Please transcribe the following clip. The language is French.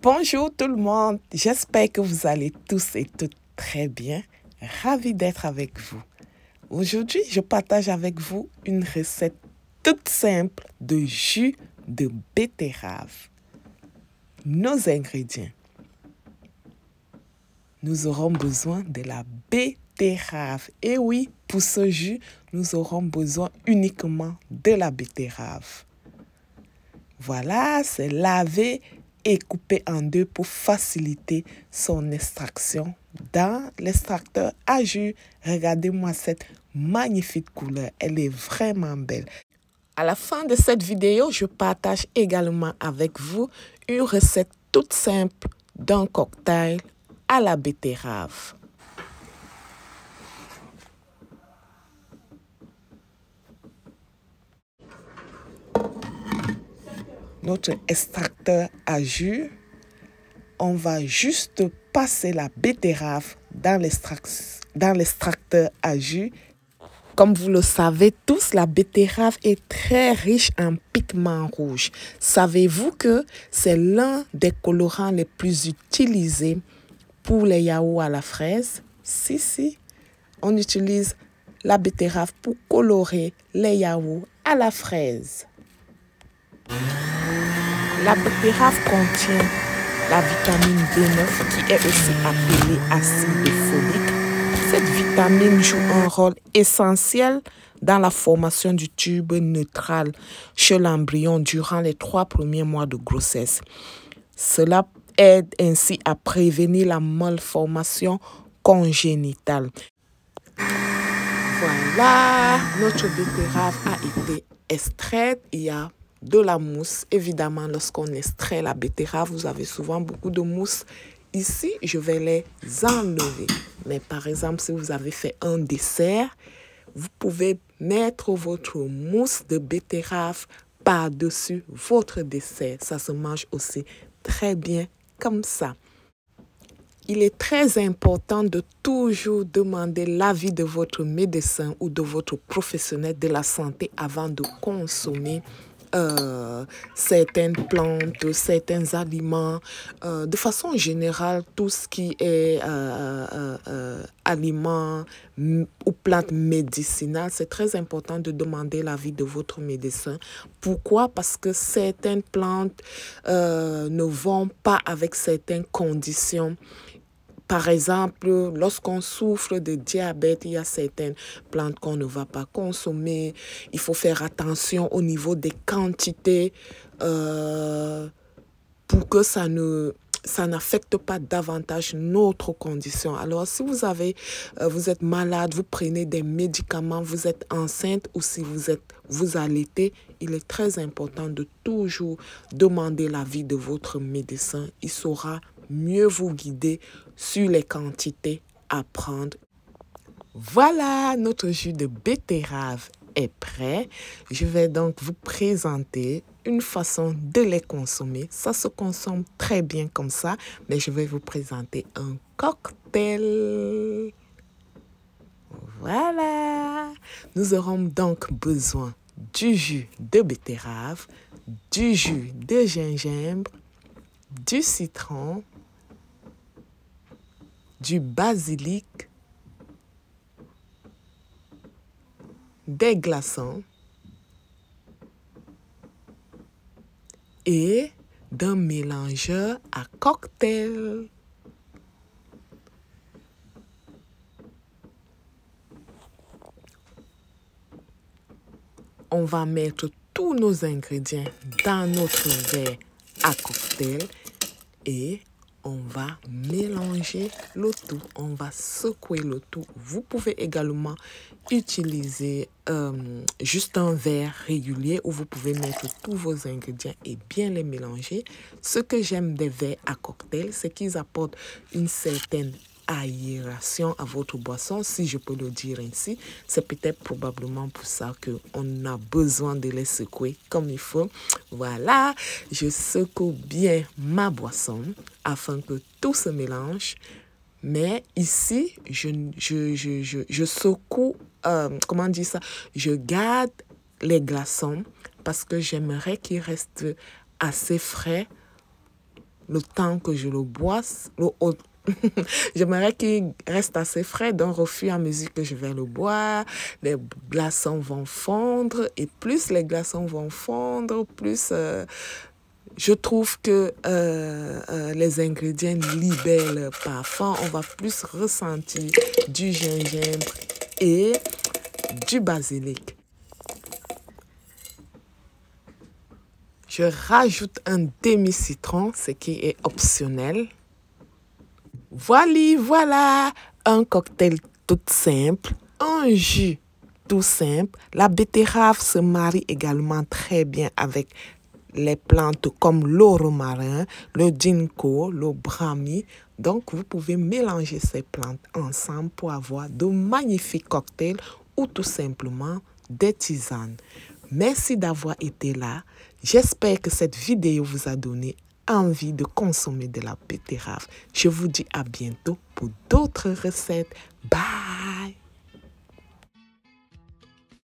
Bonjour tout le monde, j'espère que vous allez tous et toutes très bien. Ravi d'être avec vous. Aujourd'hui, je partage avec vous une recette toute simple de jus de betterave. Nos ingrédients. Nous aurons besoin de la betterave. Et oui, pour ce jus, nous aurons besoin uniquement de la betterave. Voilà, c'est lavé et coupé en deux pour faciliter son extraction dans l'extracteur à jus. Regardez-moi cette magnifique couleur, elle est vraiment belle. À la fin de cette vidéo, je partage également avec vous une recette toute simple d'un cocktail à la betterave. Notre extracteur à jus, on va juste passer la betterave dans l'extracteur à jus. Comme vous le savez tous, la betterave est très riche en pigments rouges. Savez-vous que c'est l'un des colorants les plus utilisés pour les yaourts à la fraise? Si, on utilise la betterave pour colorer les yaourts à la fraise. La betterave contient la vitamine B9 qui est aussi appelée acide folique. Cette vitamine joue un rôle essentiel dans la formation du tube neutral chez l'embryon durant les 3 premiers mois de grossesse. Cela aide ainsi à prévenir la malformation congénitale. Voilà, notre betterave a été extraite. Il y a de la mousse. Évidemment, lorsqu'on extrait la betterave, vous avez souvent beaucoup de mousse. Ici, je vais les enlever. Mais par exemple, si vous avez fait un dessert, vous pouvez mettre votre mousse de betterave par-dessus votre dessert. Ça se mange aussi très bien comme ça. Il est très important de toujours demander l'avis de votre médecin ou de votre professionnel de la santé avant de consommer certaines plantes, certains aliments. De façon générale, tout ce qui est aliments ou plantes médicinales, c'est très important de demander l'avis de votre médecin. Pourquoi? Parce que certaines plantes ne vont pas avec certaines conditions. Par exemple, lorsqu'on souffre de diabète, il y a certaines plantes qu'on ne va pas consommer. Il faut faire attention au niveau des quantités pour que ça n'affecte pas davantage notre condition. Alors, si vous êtes malade, vous prenez des médicaments, vous êtes enceinte ou si vous allaitez, il est très important de toujours demander l'avis de votre médecin. Il saura mieux vous guider sur les quantités à prendre. Voilà, notre jus de betterave est prêt. Je vais donc vous présenter une façon de les consommer. Ça se consomme très bien comme ça, mais je vais vous présenter un cocktail. Voilà. Nous aurons donc besoin du jus de betterave, du jus de gingembre, du citron, du basilic, des glaçons et d'un mélangeur à cocktail. On va mettre tous nos ingrédients dans notre verre à cocktail et on va mélanger le tout. On va secouer le tout. Vous pouvez également utiliser juste un verre régulier où vous pouvez mettre tous vos ingrédients et bien les mélanger. Ce que j'aime des verres à cocktail, c'est qu'ils apportent une certaine aération à votre boisson, si je peux le dire ainsi. C'est peut-être probablement pour ça qu'on a besoin de les secouer comme il faut. Voilà, je secoue bien ma boisson afin que tout se mélange. Mais ici, je secoue, comment on dit ça? Je garde les glaçons parce que j'aimerais qu'ils restent assez frais le temps que je le bois. J'aimerais qu'il reste assez frais, donc au fur et à mesure que je vais le boire, les glaçons vont fondre et plus les glaçons vont fondre, plus je trouve que les ingrédients libèrent le parfum. On va plus ressentir du gingembre et du basilic. Je rajoute un demi-citron, ce qui est optionnel. Voilà, un cocktail tout simple, un jus tout simple. La betterave se marie également très bien avec les plantes comme le romarin, le ginkgo, le brahmi. Donc, vous pouvez mélanger ces plantes ensemble pour avoir de magnifiques cocktails ou tout simplement des tisanes. Merci d'avoir été là. J'espère que cette vidéo vous a donné envie de consommer de la betterave. Je vous dis à bientôt pour d'autres recettes. Bye!